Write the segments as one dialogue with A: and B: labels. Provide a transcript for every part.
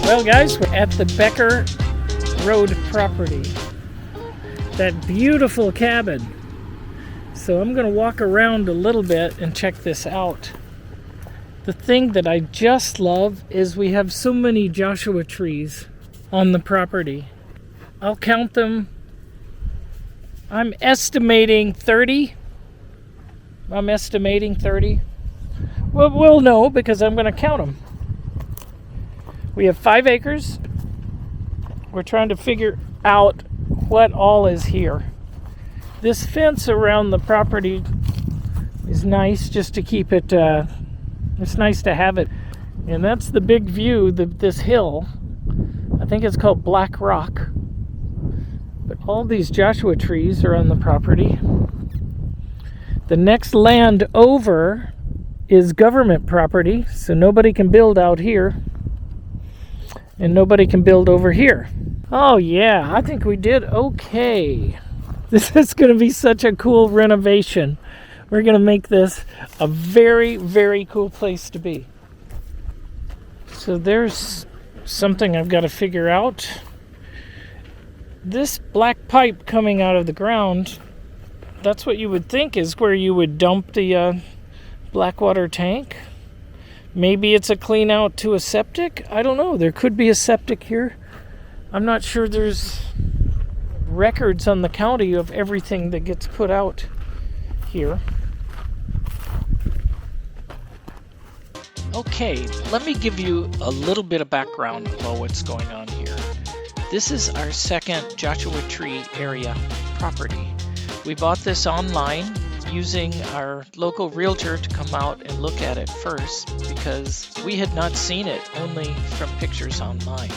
A: Well guys, we're at the Becker Road property. That beautiful cabin. So I'm gonna walk around a little bit and check this out. The thing that I just love is we have so many Joshua trees on the property. I'll count them. I'm estimating 30. Well, we'll know because I'm gonna count them. We have 5 acres. We're trying to figure out what all is here. This fence around the property is nice just to keep it, it's nice to have it. And that's the big view, this hill. I think it's called Black Rock. But all these Joshua trees are on the property. The next land over is government property, so nobody can build out here. And nobody can build over here. Oh yeah, I think we did okay. This is going to be such a cool renovation. We're going to make this a very, very cool place to be. So there's something I've got to figure out. This black pipe coming out of the ground, that's what you would think is where you would dump the black water tank. Maybe it's a clean out to a septic. I don't know. There could be a septic here. I'm not sure there's records on the county of everything that gets put out here. Okay, let me give you a little bit of background about what's going on here. This is our second Joshua Tree area property. We bought this online using our local realtor to come out and look at it first because we had not seen it, only from pictures online.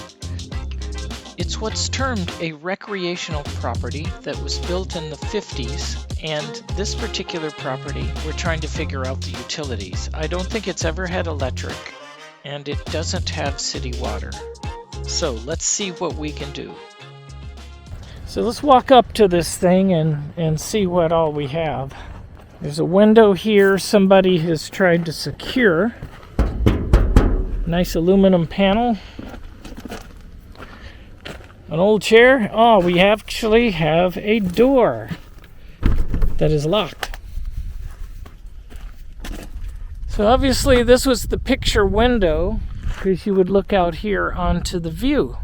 A: It's what's termed a recreational property that was built in the 50s, and this particular property, we're trying to figure out the utilities. I don't think it's ever had electric, and it doesn't have city water. So let's see what we can do. So let's walk up to this thing and see what all we have. There's a window here somebody has tried to secure. Nice aluminum panel. An old chair. Oh, we actually have a door that is locked. So obviously this was the picture window because you would look out here onto the view.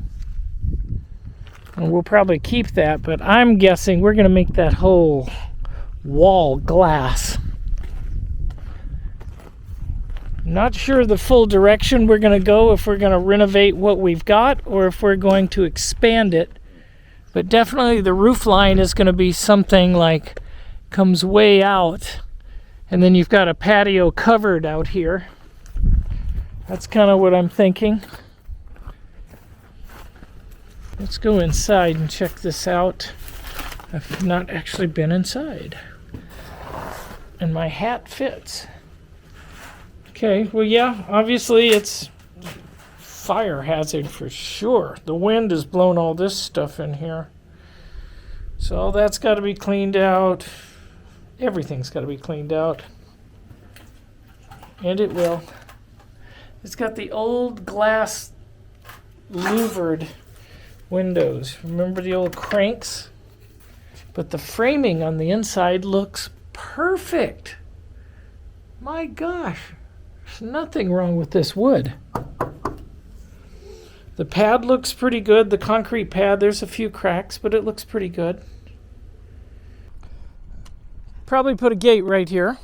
A: And we'll probably keep that, but I'm guessing we're going to make that whole wall glass. Not sure the full direction we're going to go, if we're going to renovate what we've got or if we're going to expand it. But definitely the roof line is going to be something like comes way out, and then you've got a patio covered out here. That's kind of what I'm thinking. Let's go inside and check this out. I've not actually been inside. And my hat fits. Okay, well yeah, obviously it's fire hazard for sure. The wind has blown all this stuff in here. So all that's got to be cleaned out. Everything's got to be cleaned out. And it will. It's got the old glass louvered windows. Remember the old cranks? But the framing on the inside looks perfect. My gosh, there's nothing wrong with this wood. The pad looks pretty good. The concrete pad, there's a few cracks, but it looks pretty good. Probably put a gate right here.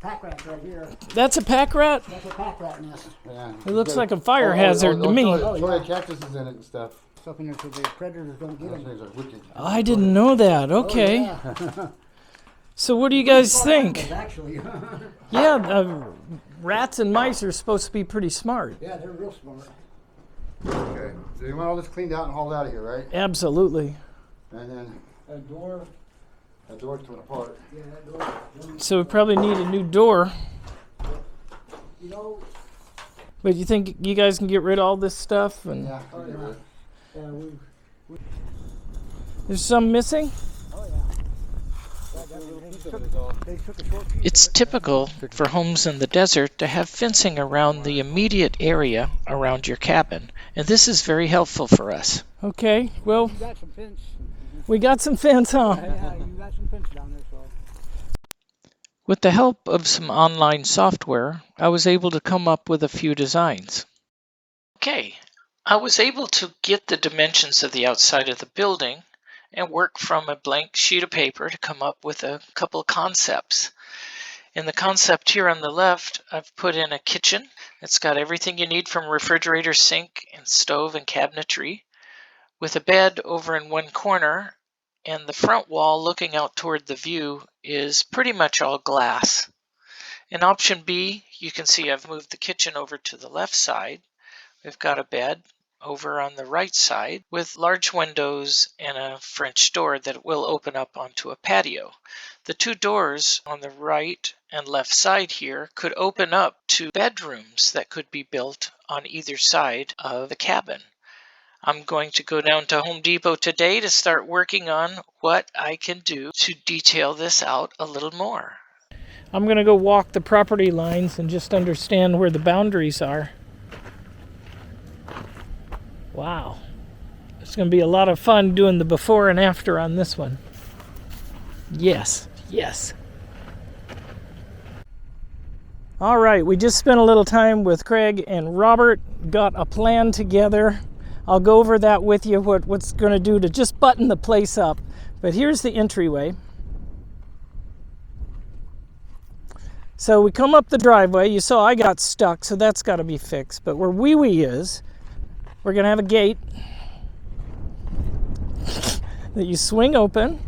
B: Pack rat right here.
A: That's a pack rat?
B: That's a pack rat nest.
C: Yeah.
A: It looks like a fire hazard to me.
C: Toy cactuses in it and stuff.
B: Something that the predators don't get
C: Those
B: them.
C: things are wicked.
A: Oh, I didn't know that. Okay.
B: Oh, yeah.
A: So what do you guys think?
B: Actually.
A: Yeah, rats and mice are supposed to be pretty smart.
B: Yeah, they're real smart.
C: Okay. So you want all this cleaned out and hauled out of here, right?
A: Absolutely.
C: And then
B: A door.
C: that door's torn apart.
B: Yeah, that door.
A: So we probably need a new door.
B: You know.
A: But you think you guys can get rid of all this stuff? And
C: Yeah.
B: Yeah, we
A: there's some missing?
B: Oh yeah.
A: It's typical for homes in the desert to have fencing around the immediate area around your cabin, and this is very helpful for us. Okay, well,
B: You got some fence.
A: we got some fence, huh?
B: Yeah, you got some fence down there, so.
A: With the help of some online software, I was able to come up with a few designs. Okay, I was able to get the dimensions of the outside of the building and work from a blank sheet of paper to come up with a couple of concepts. In the concept here on the left, I've put in a kitchen. It's got everything you need from refrigerator, sink, and stove and cabinetry, with a bed over in one corner, and the front wall looking out toward the view is pretty much all glass. In option B, you can see I've moved the kitchen over to the left side. We've got a bed over on the right side with large windows and a French door that will open up onto a patio. The two doors on the right and left side here could open up to bedrooms that could be built on either side of the cabin. I'm going to go down to Home Depot today to start working on what I can do to detail this out a little more. I'm going to go walk the property lines and just understand where the boundaries are. Wow. It's going to be a lot of fun doing the before and after on this one. Yes, yes. All right, we just spent a little time with Craig and Robert, got a plan together. I'll go over that with you, what's going to do to just button the place up. But here's the entryway. So we come up the driveway. You saw I got stuck, so that's got to be fixed. But where Wee Wee is, we're going to have a gate that you swing open.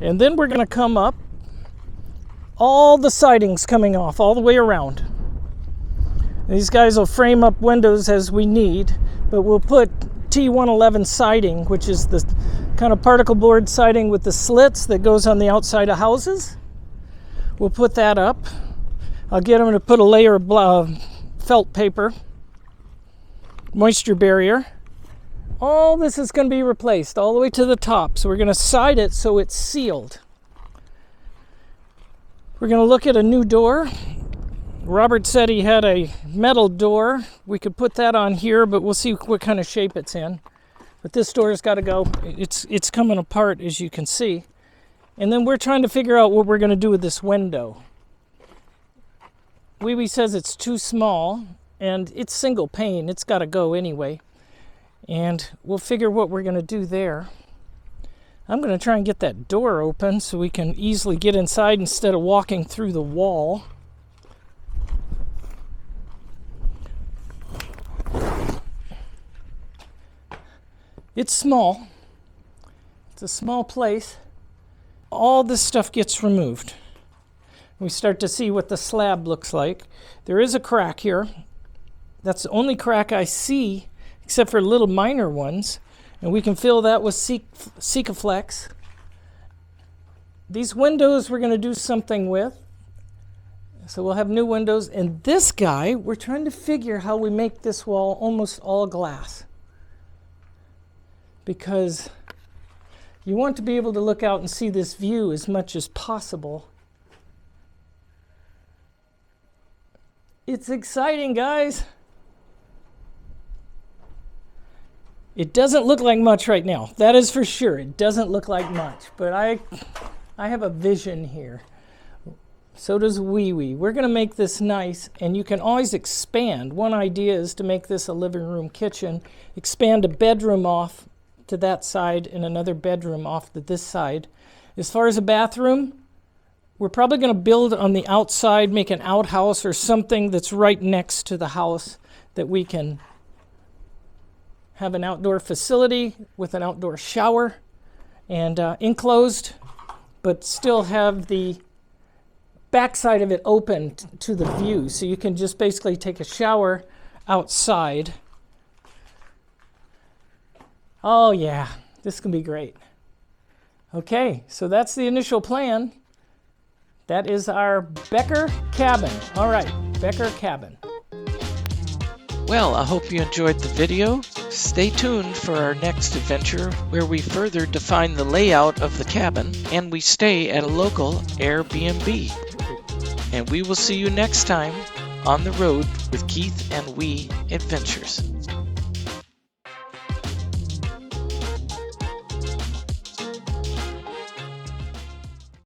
A: And then we're going to come up. All the siding's coming off all the way around. These guys will frame up windows as we need, but we'll put T111 siding, which is the kind of particle board siding with the slits that goes on the outside of houses. We'll put that up. I'll get them to put a layer of felt paper, moisture barrier. All this is going to be replaced all the way to the top. So we're going to side it so it's sealed. We're going to look at a new door. Robert said he had a metal door. We could put that on here, but we'll see what kind of shape it's in. But this door's got to go. It's coming apart, as you can see. And then we're trying to figure out what we're going to do with this window. Wee Wee says it's too small, and it's single pane. It's got to go anyway. And we'll figure what we're going to do there. I'm going to try and get that door open so we can easily get inside instead of walking through the wall. It's small. It's a small place. All this stuff gets removed. We start to see what the slab looks like. There is a crack here. That's the only crack I see, except for little minor ones. And we can fill that with Sikaflex. These windows we're going to do something with. So we'll have new windows. And this guy, we're trying to figure how we make this wall almost all glass. Because you want to be able to look out and see this view as much as possible. It's exciting, guys. It doesn't look like much right now. That is for sure. It doesn't look like much. But I have a vision here. So does Wee Wee. We're going to make this nice, and you can always expand. One idea is to make this a living room kitchen, expand a bedroom off to that side and another bedroom off to this side. As far as a bathroom, we're probably going to build on the outside, make an outhouse or something that's right next to the house that we can have an outdoor facility with an outdoor shower and enclosed, but still have the backside of it open to the view. So you can just basically take a shower outside. Oh yeah, this can be great. Okay, so that's the initial plan. That is our Becker cabin. All right, Becker cabin.
D: Well, I hope you enjoyed the video. Stay tuned for our next adventure where we further define the layout of the cabin and we stay at a local Airbnb. And we will see you next time on the road with Keith and We Adventures.